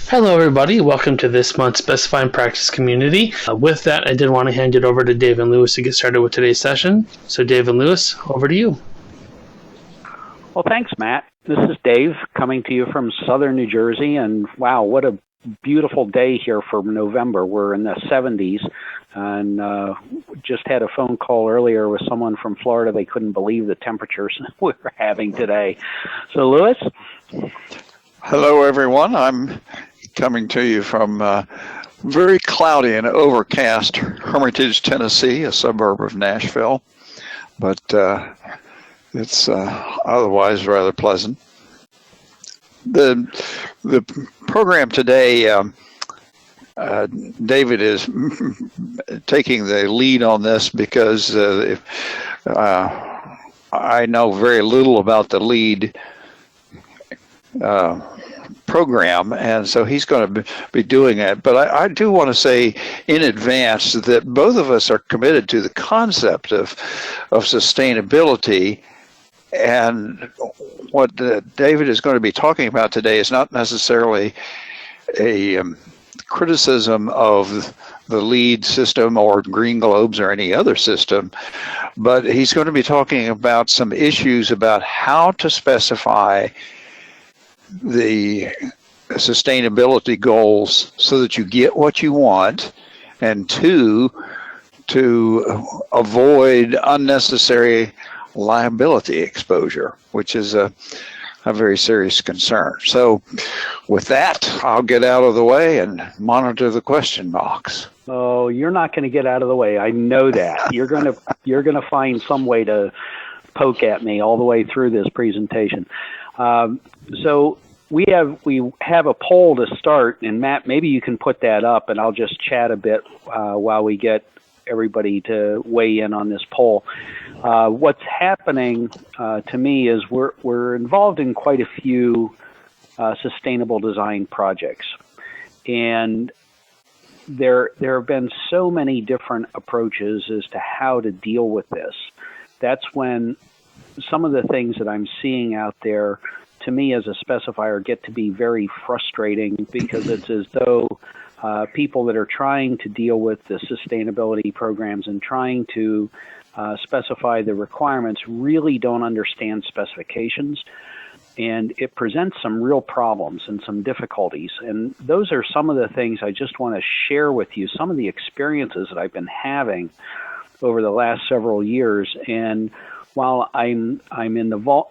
Hello, everybody. Welcome to this month's Specifying Practice Community. With that, I did want to hand it over to Dave and Lewis to get started with today's session. So, Dave and Lewis, over to you. Well, thanks, Matt. This is Dave coming to you from southern New Jersey, and wow, what a beautiful day here for November. We're in the 70s, and just had a phone call earlier with someone from Florida. They couldn't believe the temperatures we're having today. So, Lewis? Hello, everyone. I'm coming to you from very cloudy and overcast Hermitage, Tennessee, a suburb of Nashville, but it's otherwise rather pleasant. The program today, David is taking the lead on this because I know very little about the LEED program, and so he's going to be doing it. But I do want to say in advance that both of us are committed to the concept of sustainability, and what David is going to be talking about today is not necessarily a criticism of the LEED system or Green Globes or any other system, but he's going to be talking about some issues about how to specify the sustainability goals so that you get what you want, and two, to avoid unnecessary liability exposure, which is a very serious concern. So with that, I'll get out of the way and monitor the question box. Oh, you're not going to get out of the way. I know that. You're going to find some way to poke at me all the way through this presentation. So we have a poll to start, and Matt, maybe you can put that up, and I'll just chat a bit while we get everybody to weigh in on this poll. What's happening to me is we're involved in quite a few sustainable design projects, and there have been so many different approaches as to how to deal with this. That's when some of the things that I'm seeing out there, to me as a specifier, get to be very frustrating, because it's as though people that are trying to deal with the sustainability programs and trying to specify the requirements really don't understand specifications, and it presents some real problems and some difficulties. And those are some of the things I just want to share with you, some of the experiences that I've been having over the last several years. And while I'm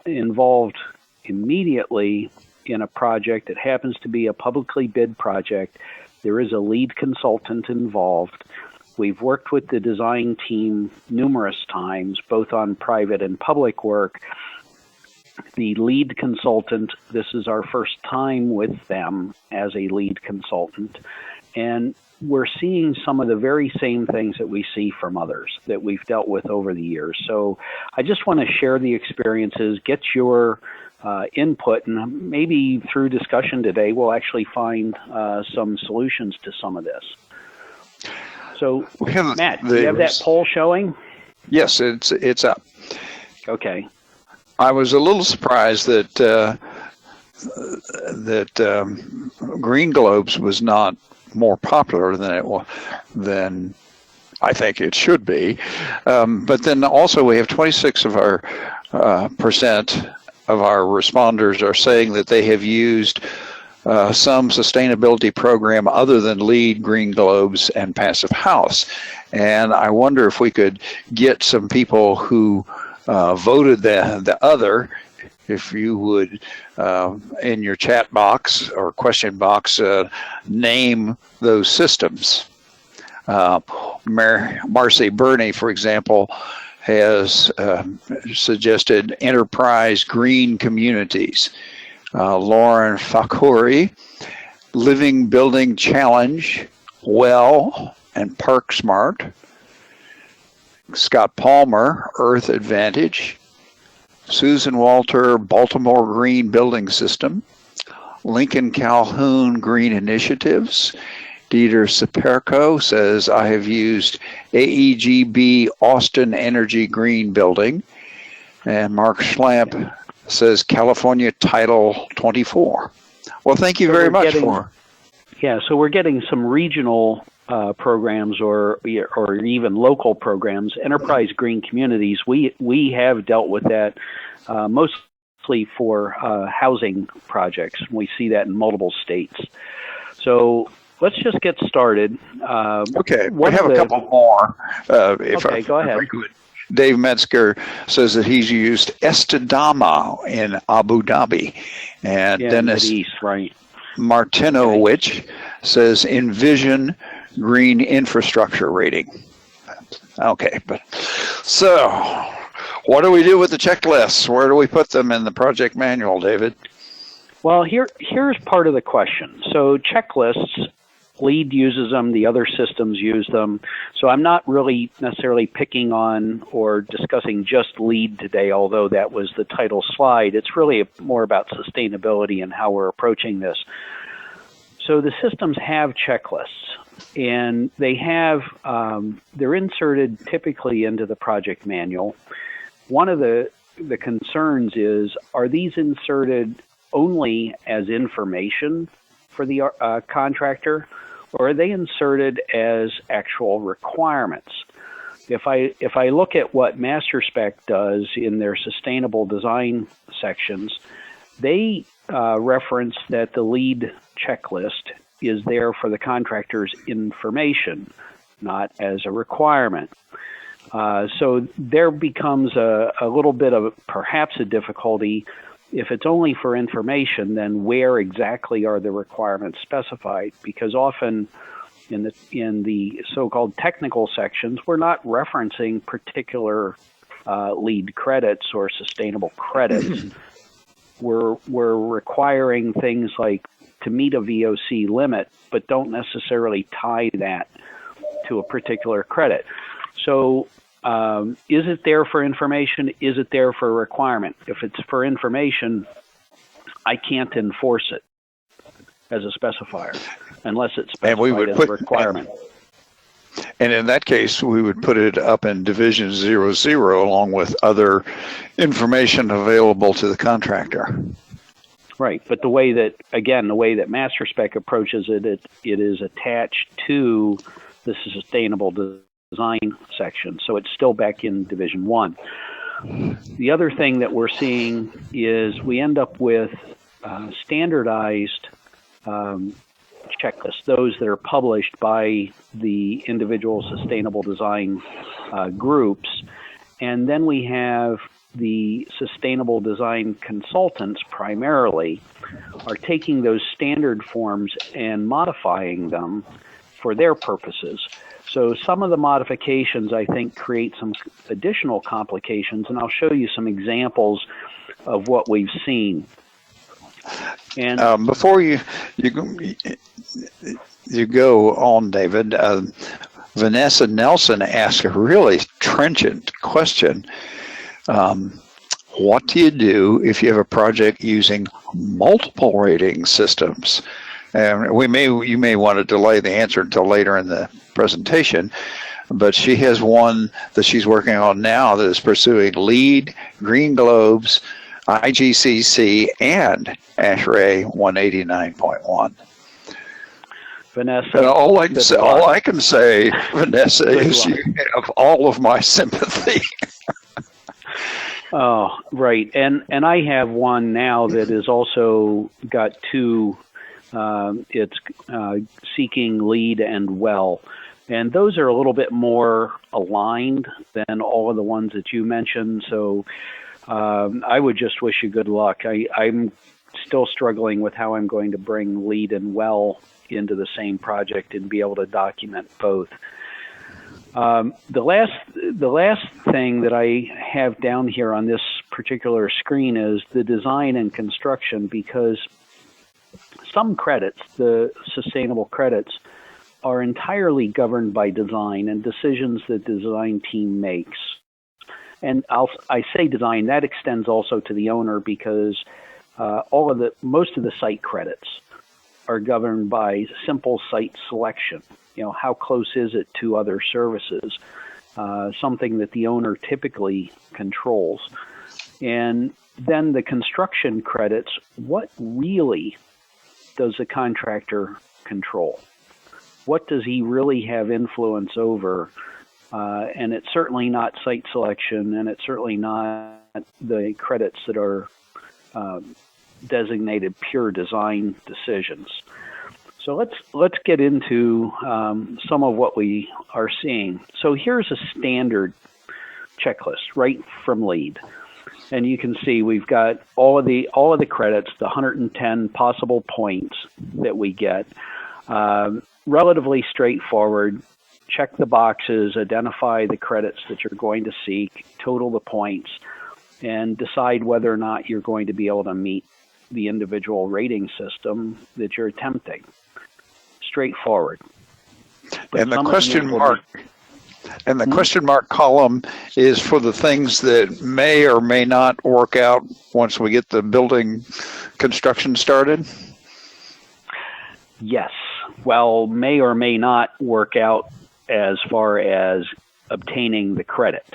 involved immediately in a project that happens to be a publicly bid project, there is a LEED consultant involved. We've worked with the design team numerous times, both on private and public work. The LEED consultant, this is our first time with them as a LEED consultant, and we're seeing some of the very same things that we see from others that we've dealt with over the years. So I just want to share the experiences, get your input, and maybe through discussion today, we'll actually find some solutions to some of this. So, Matt, do you have that poll showing? Yes, it's up. Okay. I was a little surprised that Green Globes was not more popular than I think it should be. But then also we have 26 of our percent of our responders are saying that they have used some sustainability program other than LEED, Green Globes, and Passive House. And I wonder if we could get some people who voted the other, if you would, in your chat box or question box, name those systems. Marcy Burney, for example, has suggested enterprise green communities. Lauren Fakuri, Living Building Challenge, Well, and Park Smart. Scott Palmer, Earth Advantage. Susan Walter, Baltimore Green Building System. Lincoln Calhoun, Green Initiatives. Dieter Saperco says, I have used AEGB Austin Energy Green Building. And Mark Schlamp says California Title 24. Well, thank you very much for. Yeah, so we're getting some regional programs or even local programs. Enterprise Green Communities, we have dealt with that mostly for housing projects. We see that in multiple states. So let's just get started. Okay, we have a couple more. Okay, go ahead. Dave Metzger says that he's used Estidama in Abu Dhabi. And Dennis East, right. Martinowicz says Envision Green Infrastructure Rating. Okay, but so what do we do with the checklists? Where do we put them in the project manual, David? Well, here's part of the question. So checklists, LEED uses them, the other systems use them. So I'm not really necessarily picking on or discussing just LEED today, although that was the title slide. It's really more about sustainability and how we're approaching this. So the systems have checklists, and they have, they're inserted typically into the project manual. One of the concerns is, are these inserted only as information for the contractor, or are they inserted as actual requirements? If I look at what MasterSpec does in their sustainable design sections, they reference that the LEED checklist is there for the contractor's information, not as a requirement. So there becomes a little bit of perhaps a difficulty. If it's only for information, then where exactly are the requirements specified? Because often in the so-called technical sections, we're not referencing particular LEED credits or sustainable credits. We're requiring things like to meet a VOC limit, but don't necessarily tie that to a particular credit. So is it there for information? Is it there for a requirement? If it's for information, I can't enforce it as a specifier unless it's specified as a requirement. And in that case, we would put it up in Division 00 along with other information available to the contractor. Right, but the way that MasterSpec approaches it, it is attached to the sustainable design section, so it's still back in Division 1. The other thing that we're seeing is we end up with standardized checklists, those that are published by the individual sustainable design groups, and then we have the sustainable design consultants primarily are taking those standard forms and modifying them for their purposes. So some of the modifications, I think, create some additional complications, and I'll show you some examples of what we've seen. And before you go on, David, Vanessa Nelson asked a really trenchant question. What do you do if you have a project using multiple rating systems? And you may want to delay the answer until later in the presentation, but she has one that she's working on now that is pursuing LEED, Green Globes, IGCC, and ASHRAE 189.1. Vanessa, and all I can say, Vanessa, is you have all of my sympathy. Oh, right. And I have one now that is also got two, it's seeking LEED and WELL. And those are a little bit more aligned than all of the ones that you mentioned. So I would just wish you good luck. I'm still struggling with how I'm going to bring LEED and WELL into the same project and be able to document both. The last thing that I have down here on this particular screen is the design and construction, because some credits, the sustainable credits, are entirely governed by design and decisions that the design team makes. And I say design, that extends also to the owner, because most of the site credits are governed by simple site selection. You know, how close is it to other services? Something that the owner typically controls. And then the construction credits, what really does the contractor control? What does he really have influence over? And it's certainly not site selection, and it's certainly not the credits that are designated pure design decisions. So let's get into some of what we are seeing. So here's a standard checklist right from LEED, and you can see we've got all of the credits, the 110 possible points that we get. Relatively straightforward. Check the boxes, identify the credits that you're going to seek, total the points, and decide whether or not you're going to be able to meet the individual rating system that you're attempting. Straightforward. And the question mark column is for the things that may or may not work out once we get the building construction started? Yes. Well, may or may not work out as far as obtaining the credit.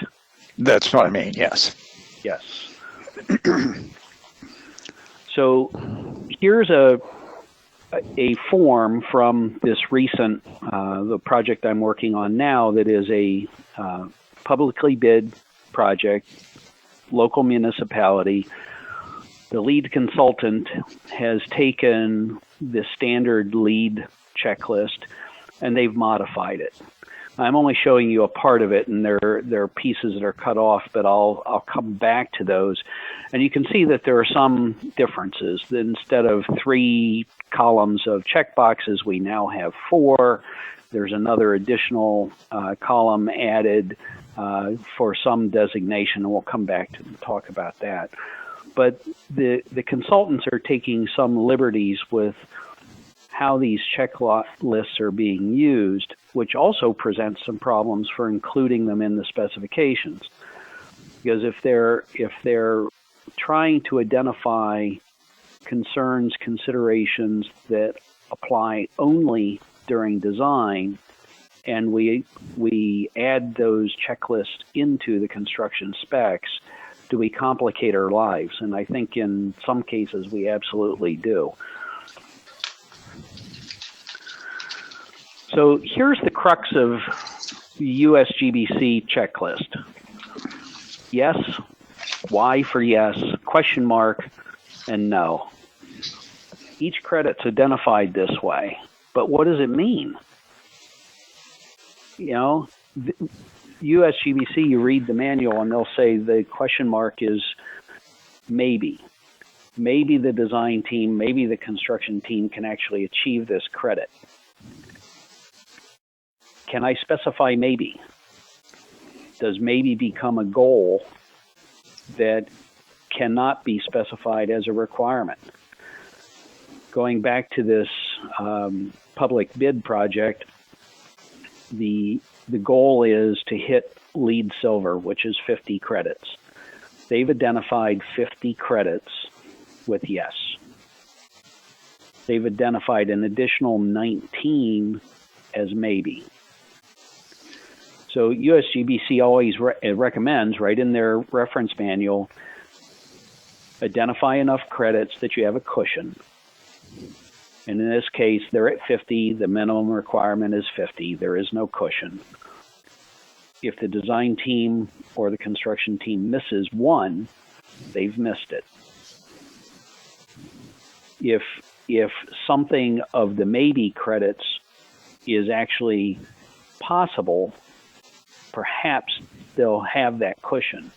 That's what I mean, yes. Yes. So here's a form from this recent, the project I'm working on now, that is a publicly bid project, local municipality. The lead consultant has taken the standard LEED checklist and they've modified it. I'm only showing you a part of it, and there are pieces that are cut off, but I'll come back to those. And you can see that there are some differences. Instead of 3 columns of checkboxes, we now have 4. There's another additional column added for some designation, and we'll come back to talk about that. But the consultants are taking some liberties with how these checklists are being used, which also presents some problems for including them in the specifications. Because if they're trying to identify concerns, considerations that apply only during design, and we add those checklists into the construction specs, do we complicate our lives? And I think in some cases we absolutely do. So here's the crux of the USGBC checklist. Yes, Y for yes, question mark, and no. Each credit's identified this way, but what does it mean? You know, USGBC, you read the manual and they'll say the question mark is maybe. Maybe the design team, maybe the construction team can actually achieve this credit. Can I specify maybe? Does maybe become a goal that cannot be specified as a requirement? Going back to this public bid project, the goal is to hit LEED Silver, which is 50 credits. They've identified 50 credits with yes. They've identified an additional 19 as maybe. So USGBC always recommends, right in their reference manual, identify enough credits that you have a cushion. And in this case, they're at 50. The minimum requirement is 50. There is no cushion. If the design team or the construction team misses 1, they've missed it. If something of the maybe credits is actually possible, perhaps they'll have that cushion.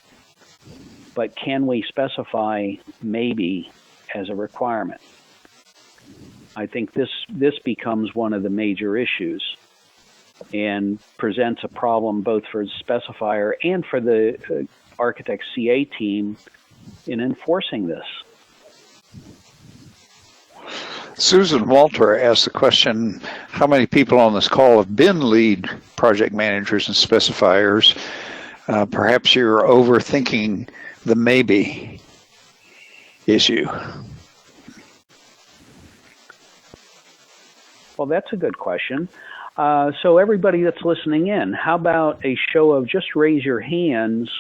But can we specify maybe as a requirement? I think this becomes one of the major issues and presents a problem both for the specifier and for the architect CA team in enforcing this. Susan Walter asked the question, how many people on this call have been LEED project managers and specifiers? Perhaps you're overthinking the maybe issue. Well, that's a good question. So everybody that's listening in, how about a show of just raise your hands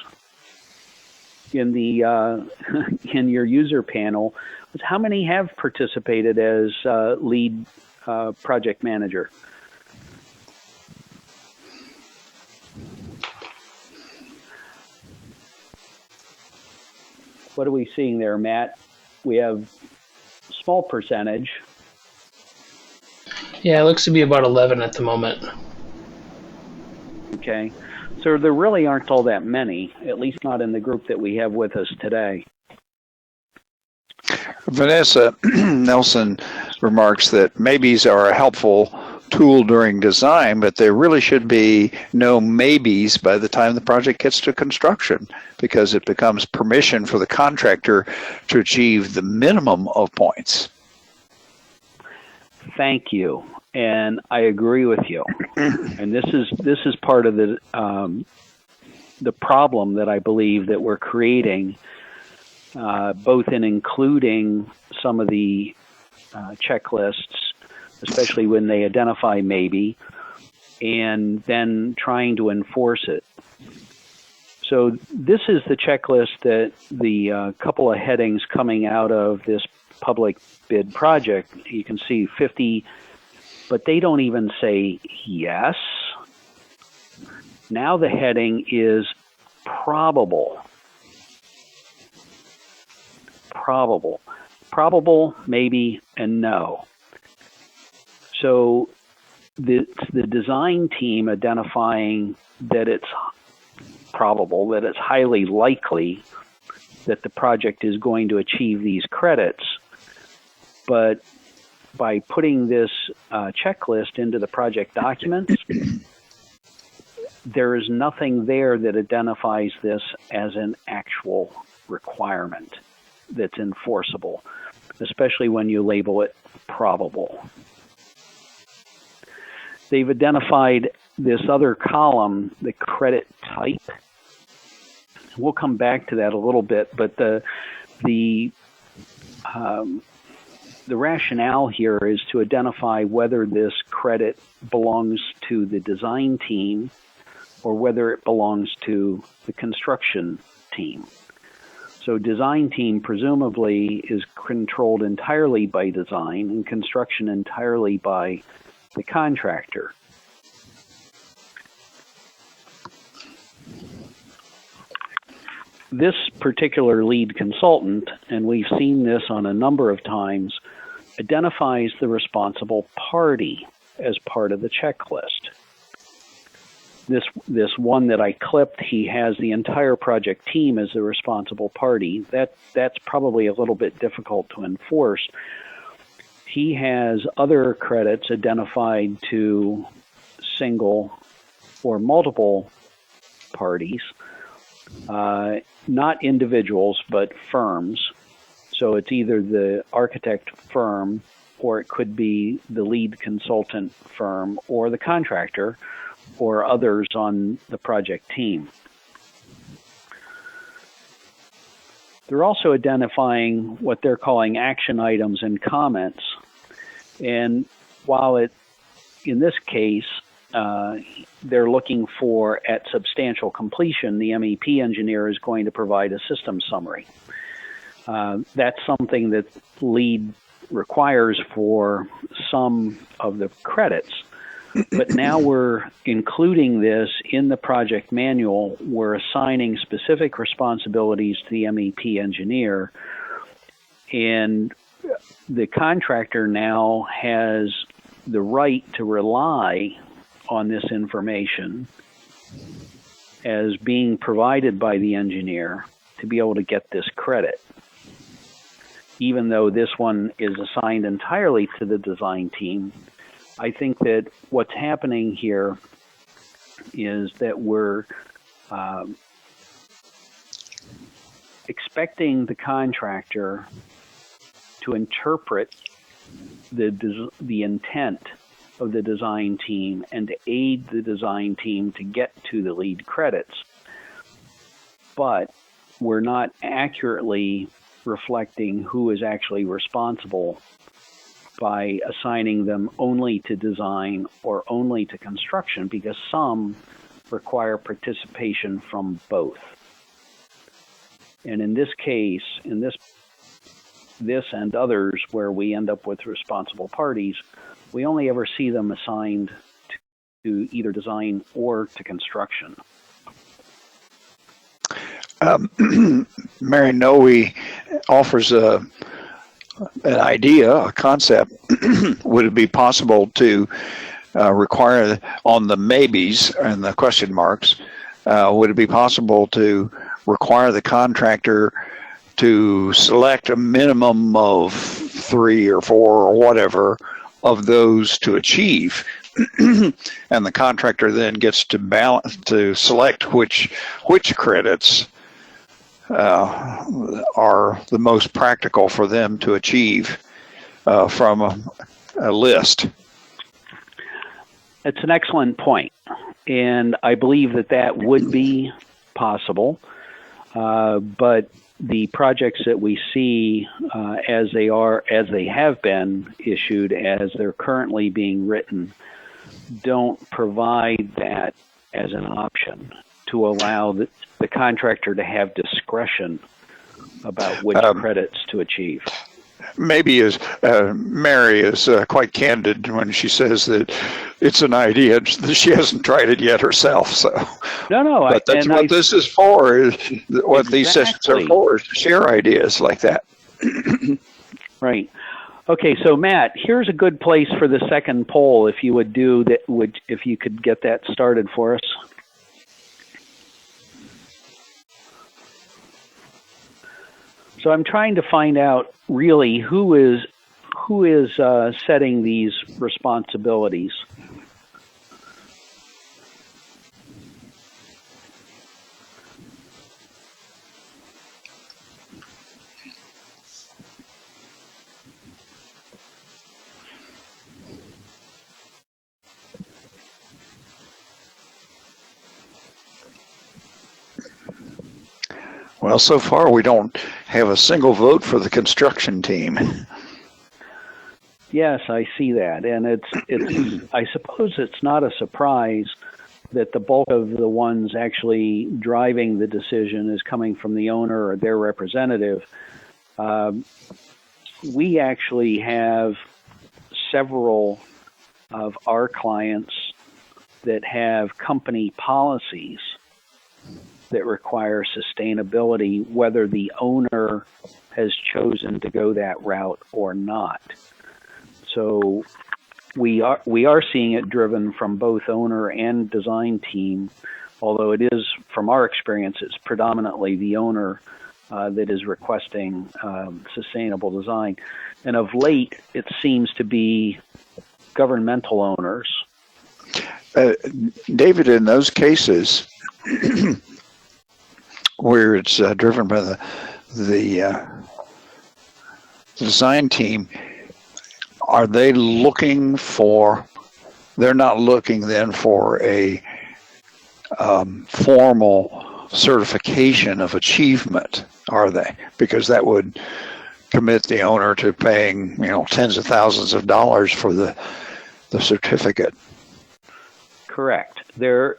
in the in your user panel How many have participated as lead project manager? What are we seeing there, Matt? We have small percentage. Yeah, it looks to be about 11 at the moment. Okay. So there really aren't all that many, at least not in the group that we have with us today. Vanessa Nelson remarks that maybes are a helpful tool during design, but there really should be no maybes by the time the project gets to construction, because it becomes permission for the contractor to achieve the minimum of points. Thank you, and I agree with you. And this is part of the problem that I believe that we're creating, both in including some of the checklists, especially when they identify maybe, and then trying to enforce it. So this is the checklist that the couple of headings coming out of this public bid project. You can see 50, but they don't even say yes. Now the heading is probable. Probable, maybe, and no. So the design team identifying that it's probable, that it's highly likely that the project is going to achieve these credits. But by putting this checklist into the project documents, there is nothing there that identifies this as an actual requirement that's enforceable, especially when you label it probable. They've identified this other column, the credit type. We'll come back to that a little bit, but the rationale here is to identify whether this credit belongs to the design team or whether it belongs to the construction team. So design team presumably is controlled entirely by design and construction entirely by the contractor. This particular lead consultant, and we've seen this on a number of times, identifies the responsible party as part of the checklist. This one that I clipped, he has the entire project team as the responsible party. That's probably a little bit difficult to enforce. He has other credits identified to single or multiple parties, not individuals, but firms. So it's either the architect firm, or it could be the lead consultant firm, or the contractor, or others on the project team. They're also identifying what they're calling action items and comments. And while in this case, they're looking for, at substantial completion, the MEP engineer is going to provide a system summary. That's something that LEED requires for some of the credits. But now we're including this in the project manual. We're assigning specific responsibilities to the MEP engineer, and the contractor now has the right to rely on this information as being provided by the engineer to be able to get this credit, even though this one is assigned entirely to the design team. I think that what's happening here is that we're expecting the contractor to interpret the intent of the design team and to aid the design team to get to the LEED credits. But we're not accurately reflecting who is actually responsible by assigning them only to design or only to construction, because some require participation from both. And in this case, in this this and others where we end up with responsible parties, we only ever see them assigned to either design or to construction. Mary Noe offers an idea, a concept. Would it be possible to require on the maybes and the question marks, would it be possible to require the contractor to select a minimum of 3 or 4 or whatever of those to achieve? And the contractor then gets to select which credits are the most practical for them to achieve from a list. It's an excellent point, and I believe that would be possible, but the projects that we see as they have been issued, as they're currently being written, don't provide that as an option to allow the contractor to have discretion about which credits to achieve. Maybe Mary is quite candid when she says that it's an idea that she hasn't tried it yet herself. So no, but that's what this is for. What these sessions are for is to share ideas like that. Right. Okay, so Matt, here's a good place for the second poll. If you would do that, if you could get that started for us. So I'm trying to find out really who is setting these responsibilities. Well, so far we don't have a single vote for the construction team. Yes, I see that, and it's I suppose it's not a surprise that the bulk of the ones actually driving the decision is coming from the owner or their representative. We actually have several of our clients that have company policies that require sustainability, whether the owner has chosen to go that route or not. So we are seeing it driven from both owner and design team, although it is, from our experience, it's predominantly the owner that is requesting sustainable design. And of late, it seems to be governmental owners. David, in those cases where it's driven by the design team, are they looking for, they're not looking then for a formal certification of achievement, are they? Because that would commit the owner to paying, tens of thousands of dollars for the certificate. Correct. They're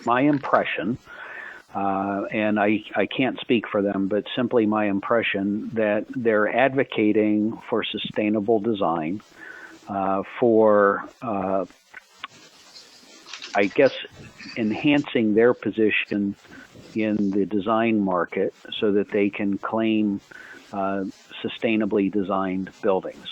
my impression, and I can't speak for them, but simply my impression that they're advocating for sustainable design, for, I guess, enhancing their position in the design market so that they can claim sustainably designed buildings.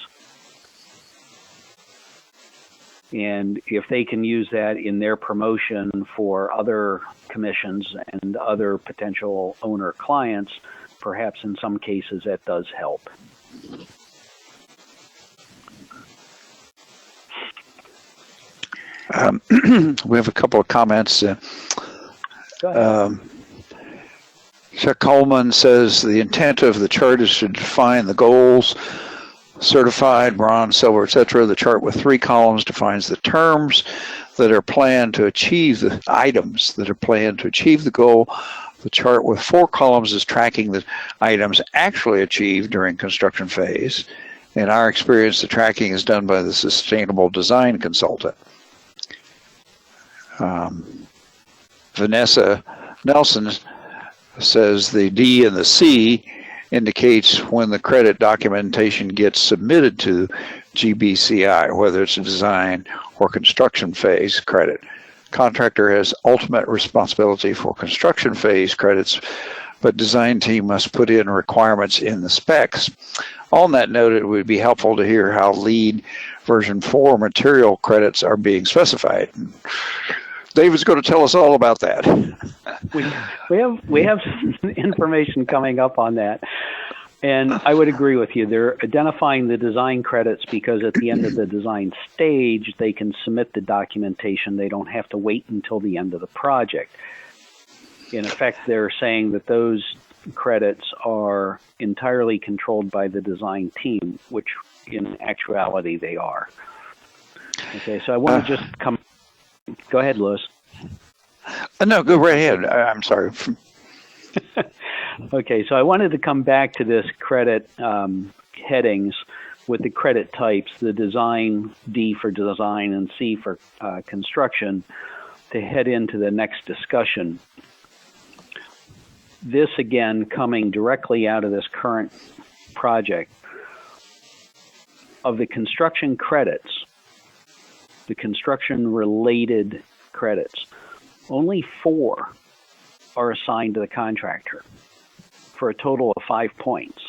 And if they can use that in their promotion for other commissions and other potential owner clients, perhaps in some cases that does help. We have a couple of comments. Chuck Coleman says the intent of the chart is to define the goals, certified, bronze, silver, etc. The chart with 3 columns defines the terms that are planned to achieve the items that are planned to achieve the goal. The chart with 4 columns is tracking the items actually achieved during construction phase. In our experience, the tracking is done by the sustainable design consultant. Vanessa Nelson says the D and the C indicates when the credit documentation gets submitted to GBCI, whether it's a design or construction phase credit. Contractor has ultimate responsibility for construction phase credits, but design team must put in requirements in the specs. On that note, it would be helpful to hear how LEED version 4 material credits are being specified. David's going to tell us all about that. We have some information coming up on that. And I would agree with you. They're identifying the design credits because at the end of the design stage, they can submit the documentation. They don't have to wait until the end of the project. In effect, they're saying that those credits are entirely controlled by the design team, which in actuality they are. Okay, so I want to just come. Go ahead, Louis. No, go right ahead. I'm sorry. Okay, so I wanted to come back to this credit headings with the credit types, the design, D for design, and C for construction, to head into the next discussion. This, again, coming directly out of this current project. Of the construction credits, the construction-related credits, only 4 are assigned to the contractor for a total of 5 points.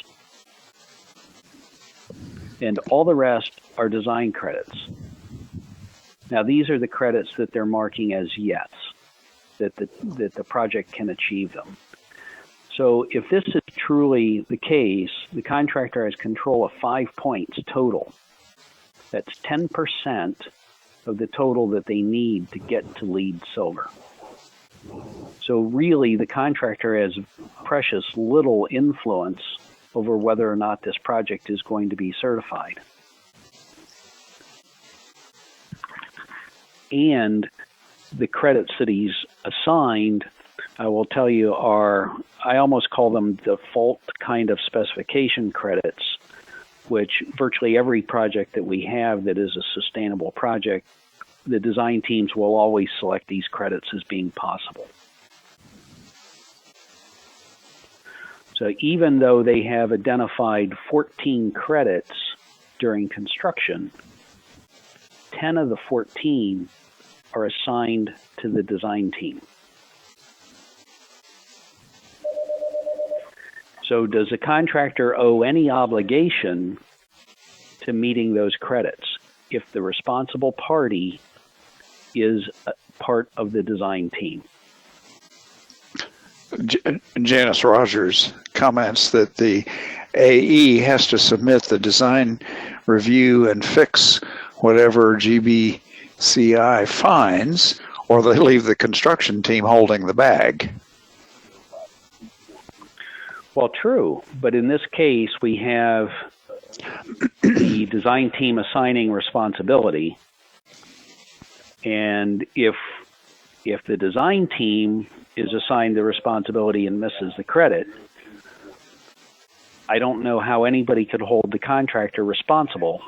And all the rest are design credits. Now, these are the credits that they're marking as yes, that the project can achieve them. So if this is truly the case, the contractor has control of 5 points total. That's 10% of the total that they need to get to LEED Silver. So really, the contractor has precious little influence over whether or not this project is going to be certified. And the credits that he's assigned, I will tell you, are, I almost call them default kind of specification credits, which virtually every project that we have that is a sustainable project, the design teams will always select these credits as being possible. So even though they have identified 14 credits during construction, 10 of the 14 are assigned to the design team. So does the contractor owe any obligation to meeting those credits if the responsible party is a part of the design team? Janice Rogers comments that the AE has to submit the design review and fix whatever GBCI finds, or they leave the construction team holding the bag. Well, true, but in this case, we have the design team assigning responsibility, and if the design team is assigned the responsibility and misses the credit, I don't know how anybody could hold the contractor responsible.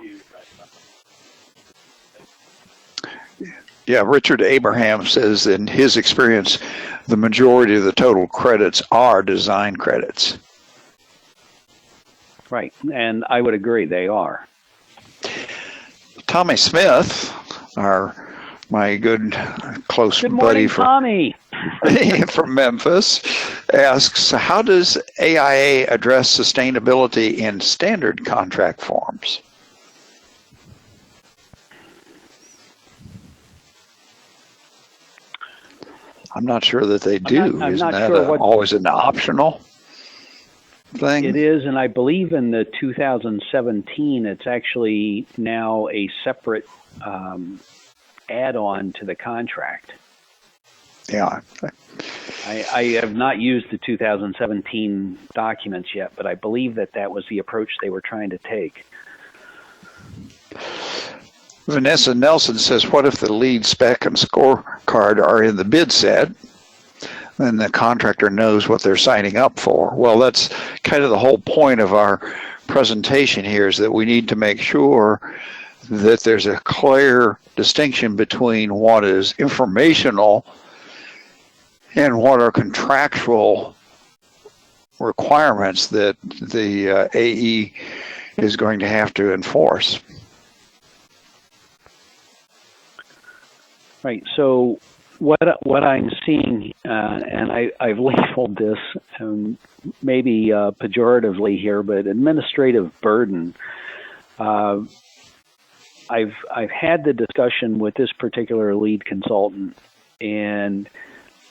Yeah, Richard Abraham says in his experience, the majority of the total credits are design credits. Right, and I would agree they are. Tommy Smith, my good close Good buddy morning, Tommy. from Memphis, asks, how does AIA address sustainability in standard contract forms? I'm not sure that they do. Isn't that always an optional thing? It is, and I believe in the 2017, it's actually now a separate add-on to the contract. Yeah. I have not used the 2017 documents yet, but I believe that was the approach they were trying to take. Vanessa Nelson says, what if the LEED spec and scorecard are in the bid set? Then the contractor knows what they're signing up for. Well, that's kind of the whole point of our presentation here, is that we need to make sure that there's a clear distinction between what is informational and what are contractual requirements that the AE is going to have to enforce. Right. So what I'm seeing, and I've labeled this maybe pejoratively here, but administrative burden. I've had the discussion with this particular lead consultant, and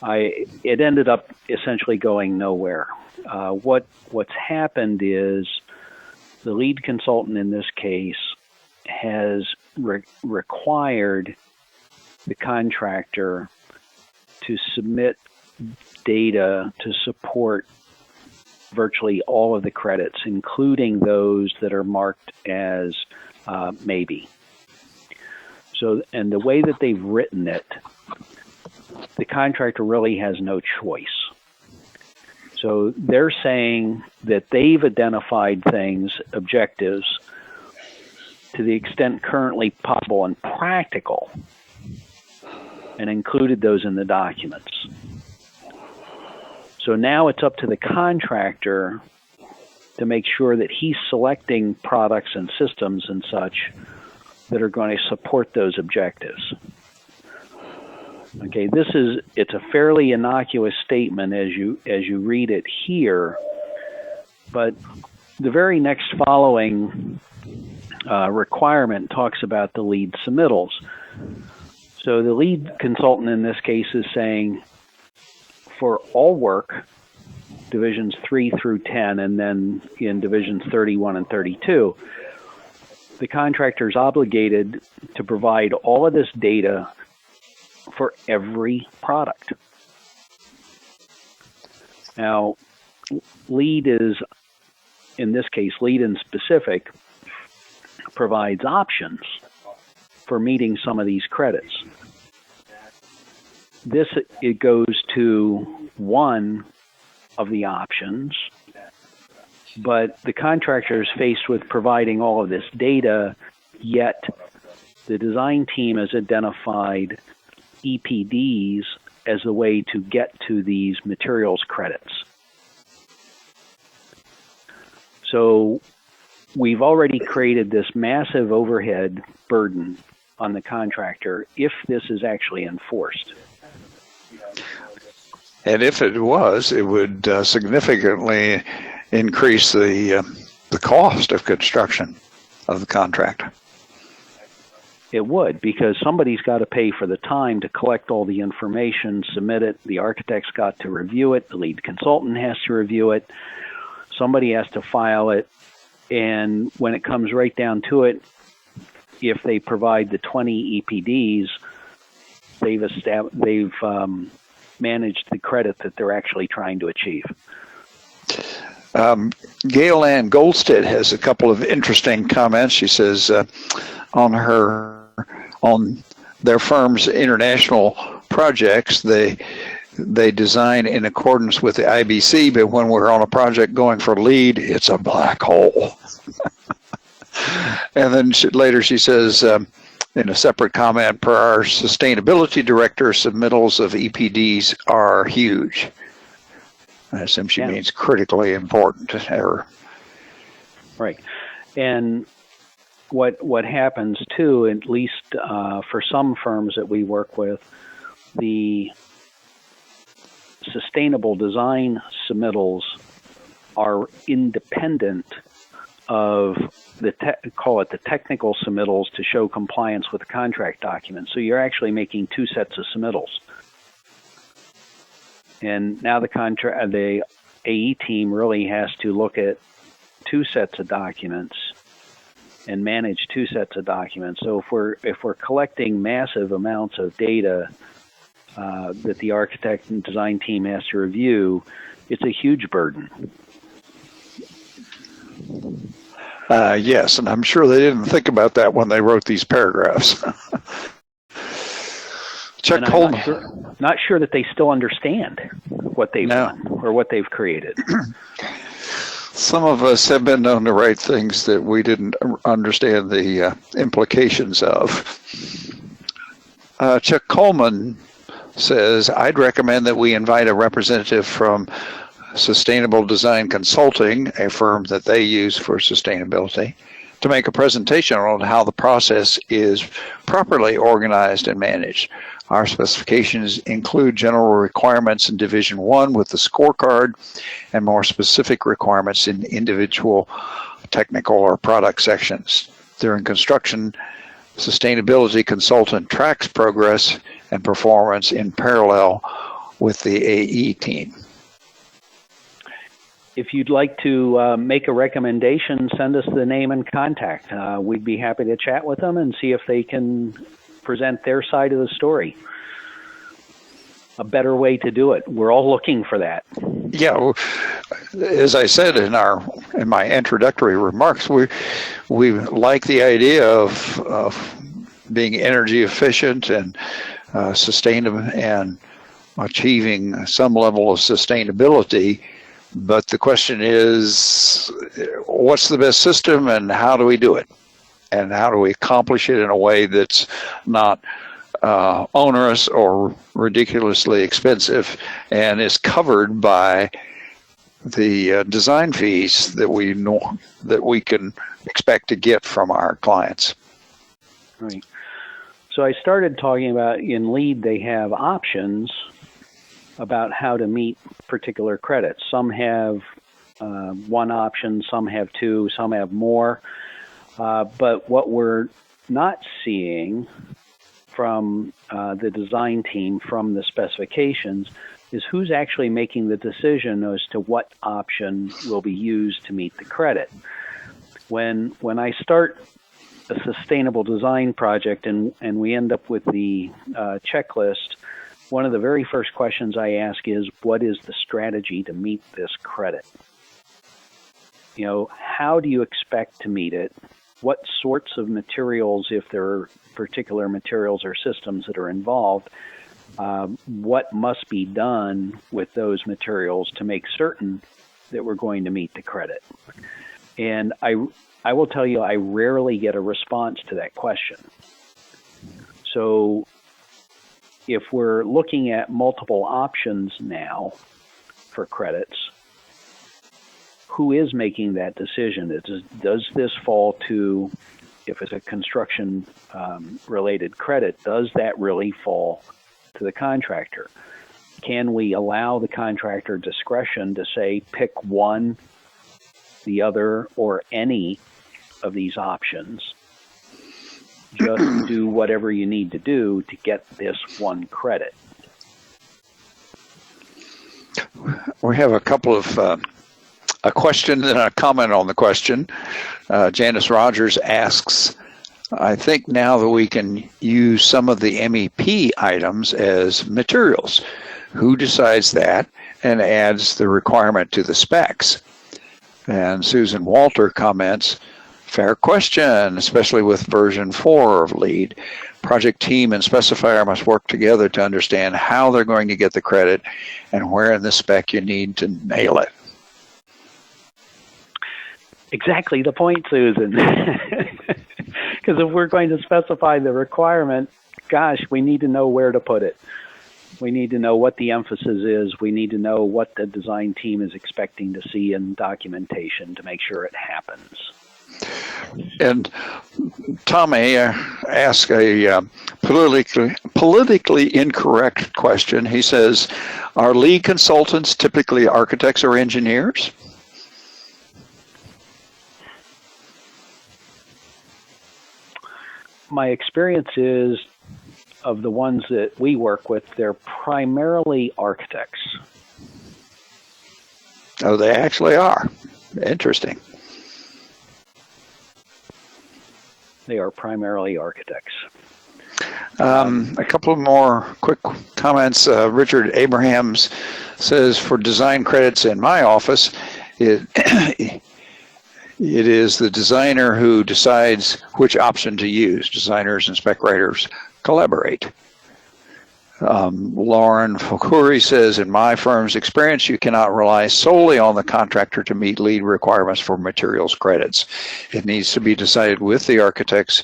it ended up essentially going nowhere. What's happened is the lead consultant in this case has required the contractor to submit data to support virtually all of the credits, including those that are marked as maybe. So, and the way that they've written it, the contractor really has no choice. So they're saying that they've identified things, objectives, to the extent currently possible and practical, and included those in the documents. So now it's up to the contractor to make sure that he's selecting products and systems and such that are going to support those objectives. Okay, it's a fairly innocuous statement as you read it here, but the very next following requirement talks about the LEED submittals. So the lead consultant in this case is saying for all work, divisions 3 through 10, and then in divisions 31 and 32, the contractor is obligated to provide all of this data for every product. Now, LEED is, in this case, LEED in specific, provides options for meeting some of these credits. It goes to one of the options, but the contractor is faced with providing all of this data, yet the design team has identified EPDs as a way to get to these materials credits. So we've already created this massive overhead burden on the contractor if this is actually enforced. And if it was, it would significantly increase the cost of construction of the contract. It would, because somebody's got to pay for the time to collect all the information, submit it. The architect's got to review it. The lead consultant has to review it. Somebody has to file it. And when it comes right down to it, if they provide the 20 EPDs, they've managed the credit that they're actually trying to achieve. Gail Ann Goldstead has a couple of interesting comments. She says on their firm's international projects, they design in accordance with the IBC, but when we're on a project going for LEED, it's a black hole. And then later she says, in a separate comment, per our sustainability director, submittals of EPDs are huge. I assume she means critically important to her. Right. And what happens too, at least for some firms that we work with, the sustainable design submittals are independent of call it the technical submittals to show compliance with the contract document. So you're actually making two sets of submittals. And now the AE team really has to look at two sets of documents and manage two sets of documents. So if we're collecting massive amounts of data that the architect and design team has to review, it's a huge burden. Yes, and I'm sure they didn't think about that when they wrote these paragraphs. Chuck Coleman. Not sure that they still understand what they've done or what they've created. Some of us have been known to write things that we didn't understand the implications of. Chuck Coleman says, I'd recommend that we invite a representative from Sustainable Design Consulting, a firm that they use for sustainability, to make a presentation on how the process is properly organized and managed. Our specifications include general requirements in Division 1 with the scorecard and more specific requirements in individual technical or product sections. During construction, sustainability consultant tracks progress and performance in parallel with the AE team. If you'd like to make a recommendation, send us the name and contact. We'd be happy to chat with them and see if they can present their side of the story. A better way to do it. We're all looking for that. Yeah, as I said in my introductory remarks, we like the idea of being energy efficient and sustainable and achieving some level of sustainability. But the question is, what's the best system and how do we do it? And how do we accomplish it in a way that's not onerous or ridiculously expensive and is covered by the design fees that we know that we can expect to get from our clients. Right. So I started talking about in LEED they have options about how to meet particular credits. Some have one option, some have two, some have more. But what we're not seeing from the design team, from the specifications, is who's actually making the decision as to what option will be used to meet the credit. When I start a sustainable design project and we end up with the checklist, one of the very first questions I ask is, what is the strategy to meet this credit? You know, how do you expect to meet it? What sorts of materials, if there are particular materials or systems that are involved, what must be done with those materials to make certain that we're going to meet the credit? And I will tell you, I rarely get a response to that question. So if we're looking at multiple options now for credits, who is making that decision? Does this fall to, if it's a construction related credit, does that really fall to the contractor? Can we allow the contractor discretion to say, pick one, the other, or any of these options? Just do whatever you need to do to get this one credit. We have a couple of a question and a comment on the question. Janice Rogers asks, I think now that we can use some of the MEP items as materials, who decides that and adds the requirement to the specs? And Susan Walter comments, fair question, especially with version 4 of LEED. Project team and specifier must work together to understand how they're going to get the credit and where in the spec you need to nail it. Exactly the point, Susan. Because if we're going to specify the requirement, gosh, we need to know where to put it. We need to know what the emphasis is. We need to know what the design team is expecting to see in documentation to make sure it happens. And Tommy asked a politically incorrect question. He says, are LEED consultants typically architects or engineers? My experience is, of the ones that we work with, they're primarily architects. Oh, they actually are. Interesting. They are primarily architects. A couple of more quick comments. Richard Abrahams says, for design credits in my office, it is the designer who decides which option to use. Designers and spec writers collaborate. Lauren Fokuri says, in my firm's experience, you cannot rely solely on the contractor to meet LEED requirements for materials credits. It needs to be decided with the architects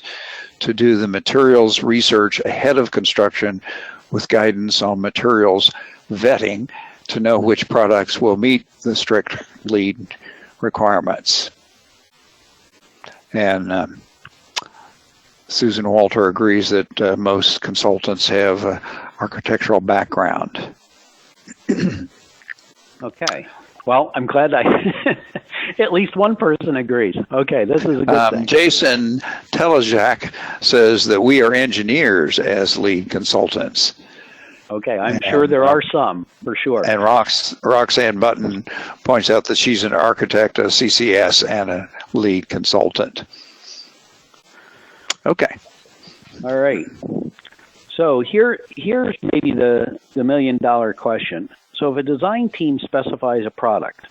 to do the materials research ahead of construction with guidance on materials vetting to know which products will meet the strict LEED requirements. And Susan Walter agrees that most consultants have architectural background. Okay. Well, I'm glad at least one person agrees. Okay, this is a good thing. Jason Telejak says that we are engineers as LEED consultants. Okay, I'm sure there are some, for sure. And Roxanne Button points out that she's an architect, a CCS, and a LEED consultant. Okay. All right. So here's maybe the $1 million question. So if a design team specifies a product,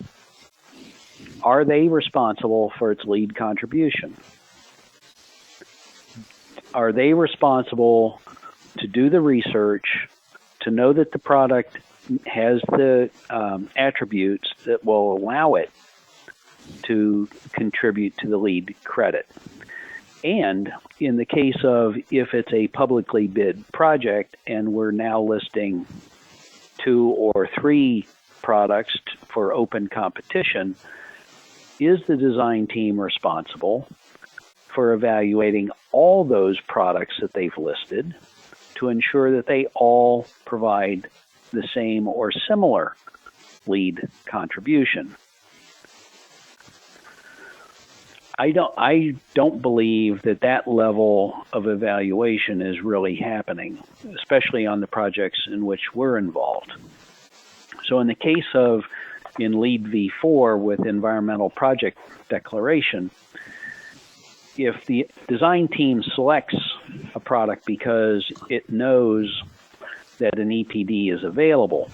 are they responsible for its LEED contribution? Are they responsible to do the research, to know that the product has the attributes that will allow it to contribute to the LEED credit? And in the case of if it's a publicly bid project and we're now listing 2 or 3 products for open competition, is the design team responsible for evaluating all those products that they've listed to ensure that they all provide the same or similar LEED contribution? I don't believe that level of evaluation is really happening, especially on the projects in which we're involved. So in the case of in LEED V4 with environmental project declaration, if the design team selects a product because it knows that an EPD is available,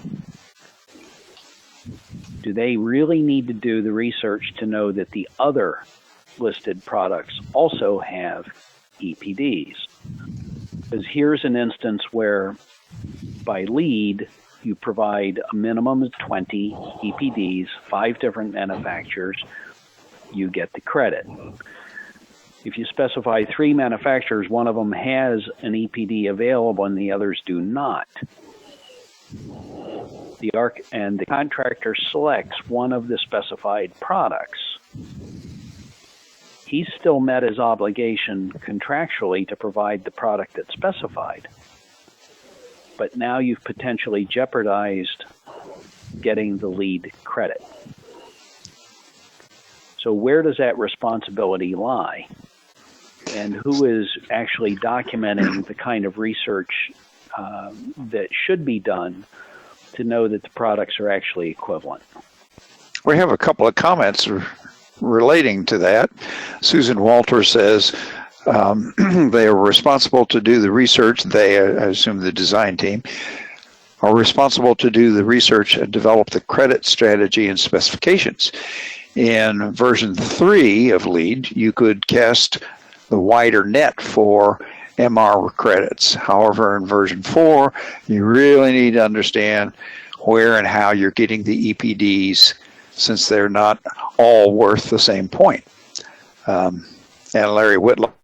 do they really need to do the research to know that the other listed products also have EPDs? Because here's an instance where by LEED you provide a minimum of 20 EPDs, 5 different manufacturers, you get the credit. If you specify 3 manufacturers, one of them has an EPD available and the others do not, the contractor selects one of the specified products, he's still met his obligation contractually to provide the product that's specified. But now you've potentially jeopardized getting the LEED credit. So where does that responsibility lie? And who is actually documenting the kind of research that should be done to know that the products are actually equivalent? We have a couple of comments relating to that. Susan Walter says they are responsible to do the research. They, I assume the design team, are responsible to do the research and develop the credit strategy and specifications. In version 3 of LEED, you could cast the wider net for MR credits. However, in version 4, you really need to understand where and how you're getting the EPDs, since they're not all worth the same point. And Larry Whitlock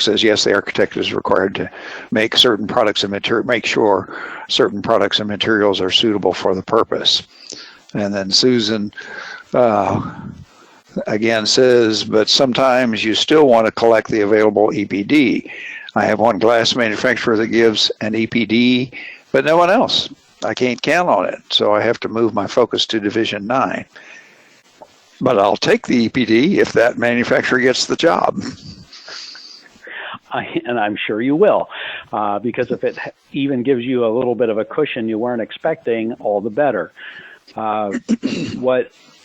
says, yes, the architect is required to make certain products and make sure certain products and materials are suitable for the purpose. And then Susan again says, but sometimes you still want to collect the available EPD. I have one glass manufacturer that gives an EPD, but no one else. I can't count on it, so I have to move my focus to Division 9. But I'll take the EPD if that manufacturer gets the job. And I'm sure you will, because if it even gives you a little bit of a cushion you weren't expecting, all the better.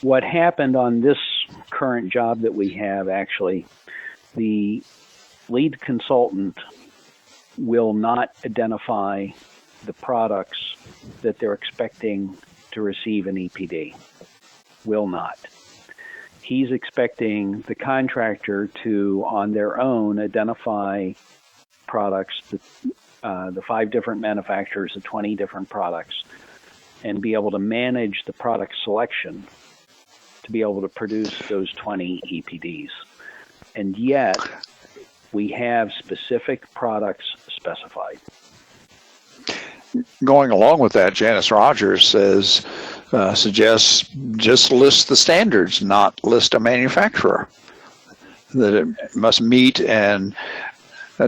What happened on this current job that we have, actually, the LEED consultant will not identify the products that they're expecting to receive an EPD. Will not. He's expecting the contractor to, on their own, identify products, the 5 different manufacturers, the 20 different products, and be able to manage the product selection to be able to produce those 20 EPDs. And yet, we have specific products specified. Going along with that, Janice Rogers says suggests just list the standards, not list a manufacturer. That it must meet, and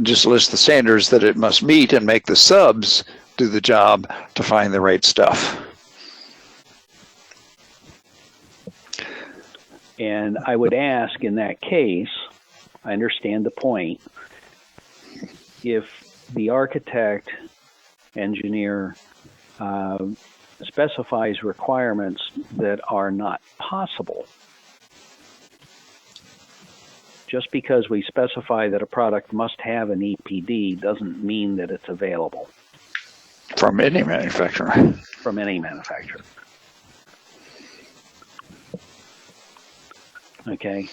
just list the standards that it must meet, and make the subs do the job to find the right stuff. And I would ask, in that case, I understand the point, if the architect, engineer specifies requirements that are not possible, just because we specify that a product must have an EPD doesn't mean that it's available. From any manufacturer. From any manufacturer. Okay.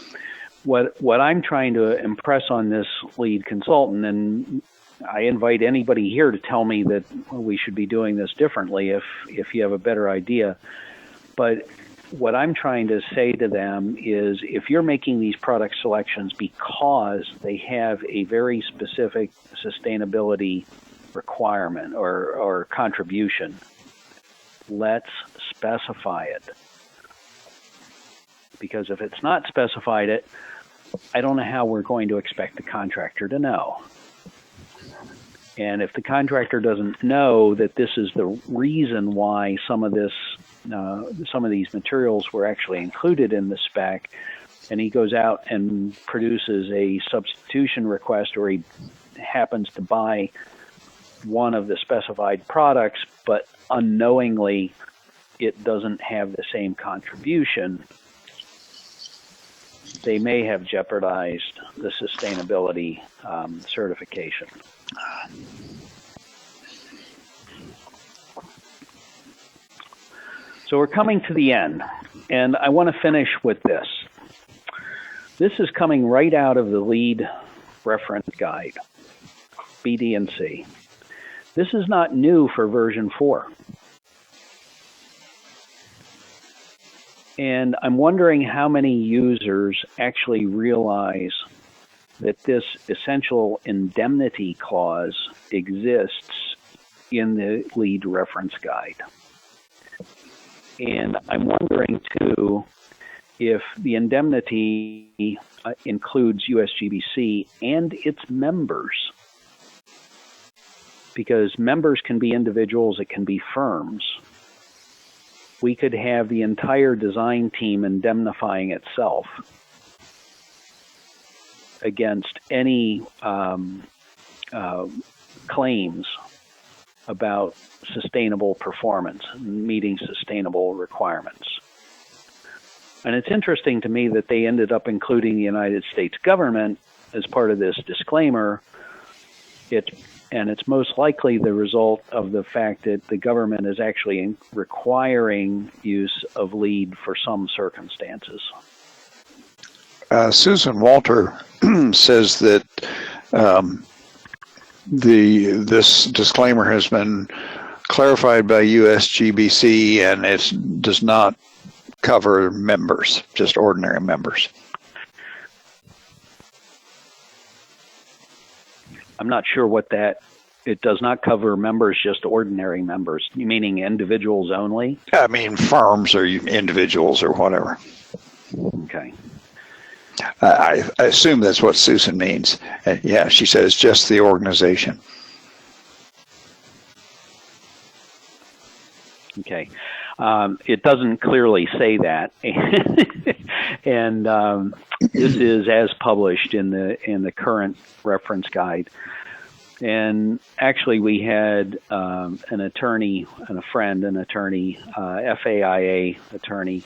What I'm trying to impress on this lead consultant, and I invite anybody here to tell me that we should be doing this differently if you have a better idea. But what I'm trying to say to them is, if you're making these product selections because they have a very specific sustainability requirement or contribution, let's specify it. Because if it's not specified I don't know how we're going to expect the contractor to know. And if the contractor doesn't know that this is the reason why some of these materials were actually included in the spec, and he goes out and produces a substitution request, or he happens to buy one of the specified products, but unknowingly it doesn't have the same contribution, they may have jeopardized the sustainability certification. So we're coming to the end, and I want to finish with this. This is coming right out of the LEED reference guide, BD and C. This is not new for version 4. And I'm wondering how many users actually realize that this essential indemnity clause exists in the LEED reference guide. And I'm wondering, too, if the indemnity includes USGBC and its members. Because members can be individuals, it can be firms. We could have the entire design team indemnifying itself against any claims about sustainable performance, meeting sustainable requirements. And it's interesting to me that they ended up including the United States government as part of this disclaimer. And it's most likely the result of the fact that the government is actually requiring use of LEED for some circumstances. Susan Walter says that this disclaimer has been clarified by USGBC, and it does not cover members, just ordinary members. I'm not sure what that, it does not cover members, just ordinary members, meaning individuals only? I mean, firms or individuals or whatever. Okay. I assume that's what Susan means. Yeah, she says just the organization. Okay. It doesn't clearly say that. And this is as published in the current reference guide. And actually, we had an attorney and a friend, an attorney, FAIA attorney,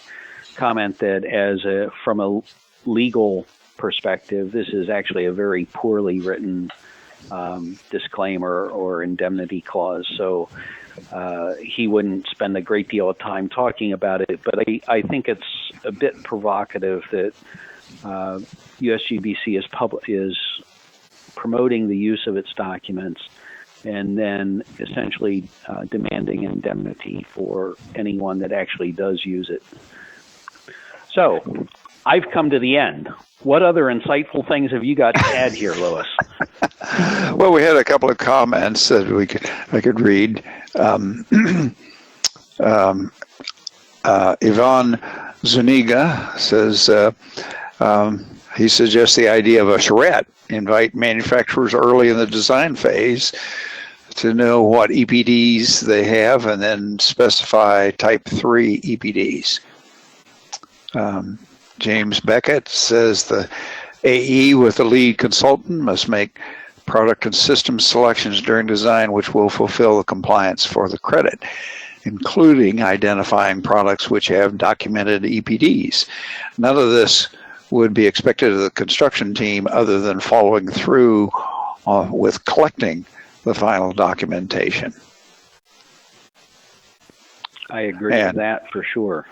comment that from a legal perspective, this is actually a very poorly written disclaimer or indemnity clause. So he wouldn't spend a great deal of time talking about it, but I think it's a bit provocative that USGBC is promoting the use of its documents and then essentially demanding indemnity for anyone that actually does use it. So I've come to the end. What other insightful things have you got to add here, Louis? Well, we had a couple of comments that I could read. Ivan Zuniga says he suggests the idea of a charrette. Invite manufacturers early in the design phase to know what EPDs they have and then specify type 3 EPDs. James Beckett says the AE with the lead consultant must make product and system selections during design which will fulfill the compliance for the credit, including identifying products which have documented EPDs. None of this would be expected of the construction team other than following through with collecting the final documentation. I agree with that for sure.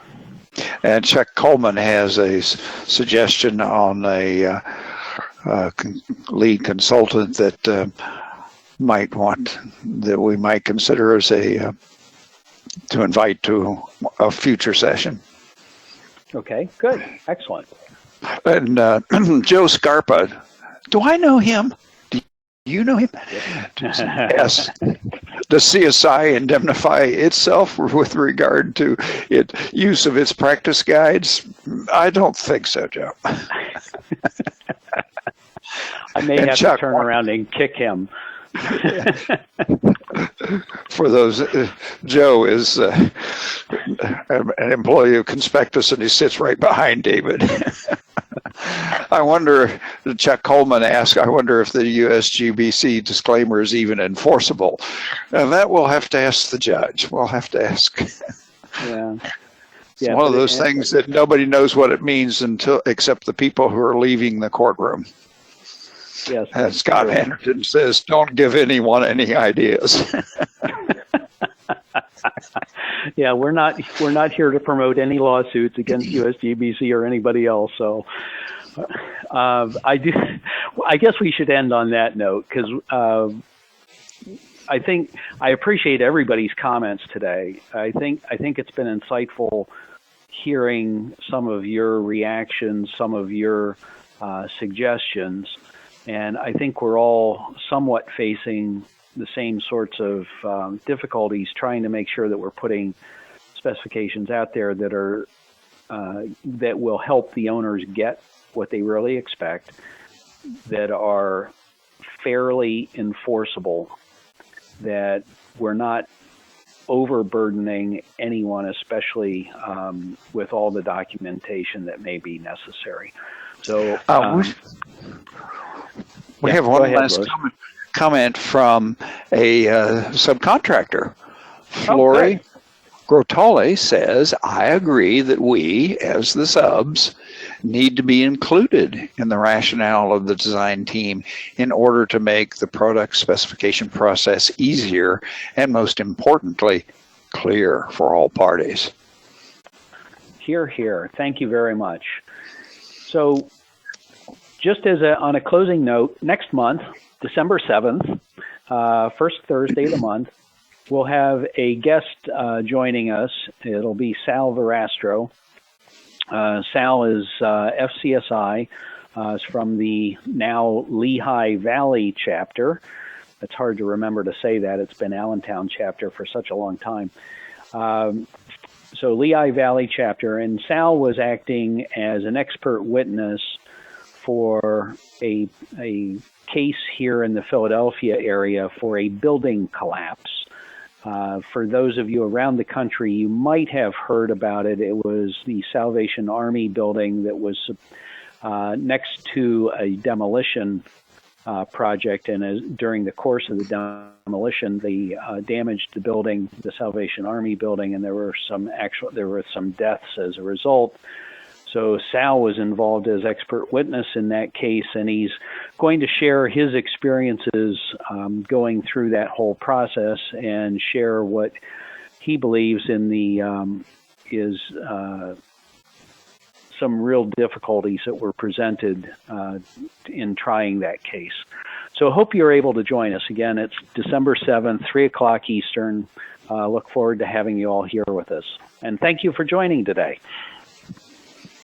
And Chuck Coleman has a suggestion on a lead consultant that we might consider as to invite to a future session. Okay, good, excellent. And Joe Scarpa, do I know him? Do you know him? Yes. Does CSI indemnify itself with regard to use of its practice guides? I don't think so, Joe. I may have to turn around and kick him. For those, Joe is an employee of Conspectus, and he sits right behind David. I wonder, Chuck Coleman asked, I wonder if the USGBC disclaimer is even enforceable. And that we'll have to ask the judge. We'll have to ask. Yeah. It's one of those things that nobody knows what it means except the people who are leaving the courtroom. Yes. And Scott Anderson says, don't give anyone any ideas. Yeah, we're not here to promote any lawsuits against USGBC or anybody else. So, I guess we should end on that note because I think I appreciate everybody's comments today. I think it's been insightful hearing some of your reactions, some of your suggestions, and I think we're all somewhat facing the same sorts of difficulties trying to make sure that we're putting specifications out there that are that will help the owners get what they really expect, that are fairly enforceable, that we're not overburdening anyone, especially with all the documentation that may be necessary. So we have one last comment from a subcontractor. Flory Grotale says, I agree that we, as the subs, need to be included in the rationale of the design team in order to make the product specification process easier and, most importantly, clear for all parties. Hear, hear. Thank you very much. So just as on a closing note, next month, December 7th, first Thursday of the month, we'll have a guest joining us. It'll be Sal Verastro. Sal is FCSI. Is from the now Lehigh Valley chapter. It's hard to remember to say that. It's been Allentown chapter for such a long time. So Lehigh Valley chapter. And Sal was acting as an expert witness for a case here in the Philadelphia area for a building collapse. For those of you around the country, you might have heard about it. It was the Salvation Army building that was next to a demolition project, and during the course of the demolition, they damaged the building, the Salvation Army building, and there were some deaths as a result. So Sal was involved as expert witness in that case, and he's going to share his experiences going through that whole process and share what he believes in the is some real difficulties that were presented in trying that case. So I hope you're able to join us. Again, it's December 7th, 3 o'clock Eastern. Look forward to having you all here with us. And thank you for joining today.